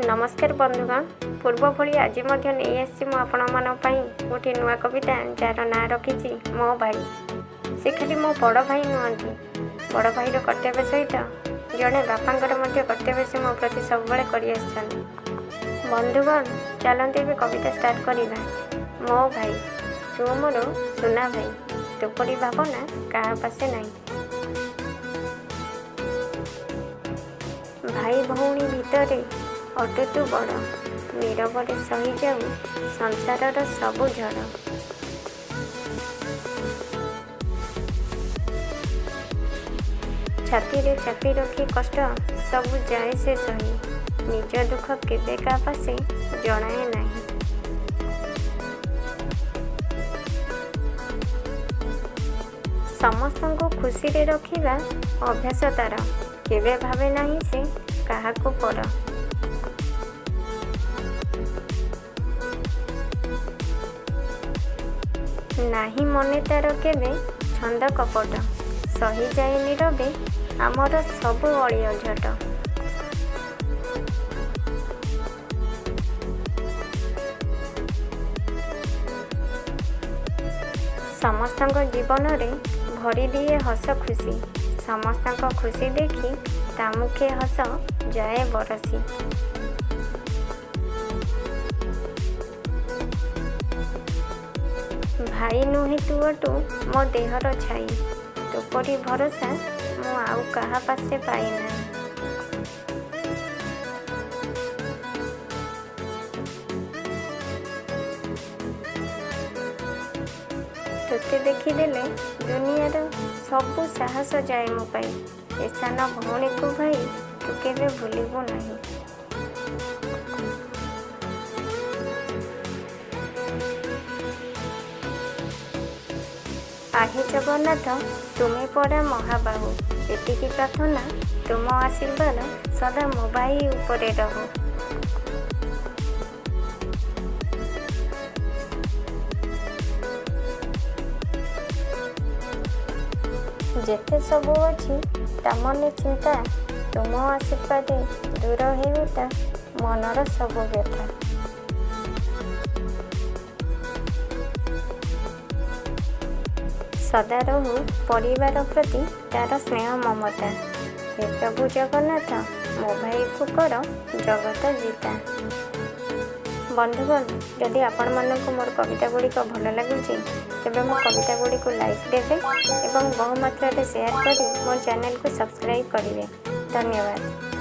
नमस्कार बंधुगण पूर्व भली आज नहीं आसी गोटे नुआ कविता जार ना रखी मो भाई से खाली मो बड़ भाई नुहति बड़ भाई कर्तव्य सहित जड़े बापांकर कर्तव्य से मो प्रति सब कर बंधुगण चलते कविता स्टार्ट करवा। मो भाई तू मोर सुना भाई तुपरी भावना क्या पासे नहीं। भाई भौणी भितर अटु तू बड़ नीरवरे सही जाऊ संसारर सबु झड़। छाती रे चापी रखी कष्ट सबु जाए से सही निज दुख केबे का पासे जनाए नहीं। समस्त को खुशी रे रखिबा अभ्यास तार केबे भावे नहीं से काहाको पर। नाही मने तार केबे छंद कपट सही जाए नीरवे आमर सबु अली अझट। समस्त जीवन रे भरी दिए हस खुशी समस्त खुशी देखी ता मुखे हस जाए बरसी। भाई नुहे तू अटू मो देहर छाई तुपरी भरोसा मु आउ कहा पासे पाइना। तुते देखीदेले दुनियार सबु साहस जाए मो पाई ए सान भौणी को भाई तू केबे भूलिबु नहीं। आहे जगन्नाथ तुम्हें पड़ा महाबाहु एतिकी प्रार्थना तुम आशीर्वाद सदा मो भाई उपरे रहो। जेते सबु अच्छी तमने चिंता तुम आशीर्वाद दूर हेउता मनर सबु व्यथा। सदा रहू परिवार प्रति तार स्नेह ममता हे प्रभु जगन्नाथ मो भाई को कर जगत जीता। बंधुगण जदि आपण मानक मोर कविता गुड़िक भल लगुच तेज मो कविता गुड़िक लाइक देवे और बहुमात्रा शेयर कर मो चैनल को सब्सक्राइब करेंगे। धन्यवाद।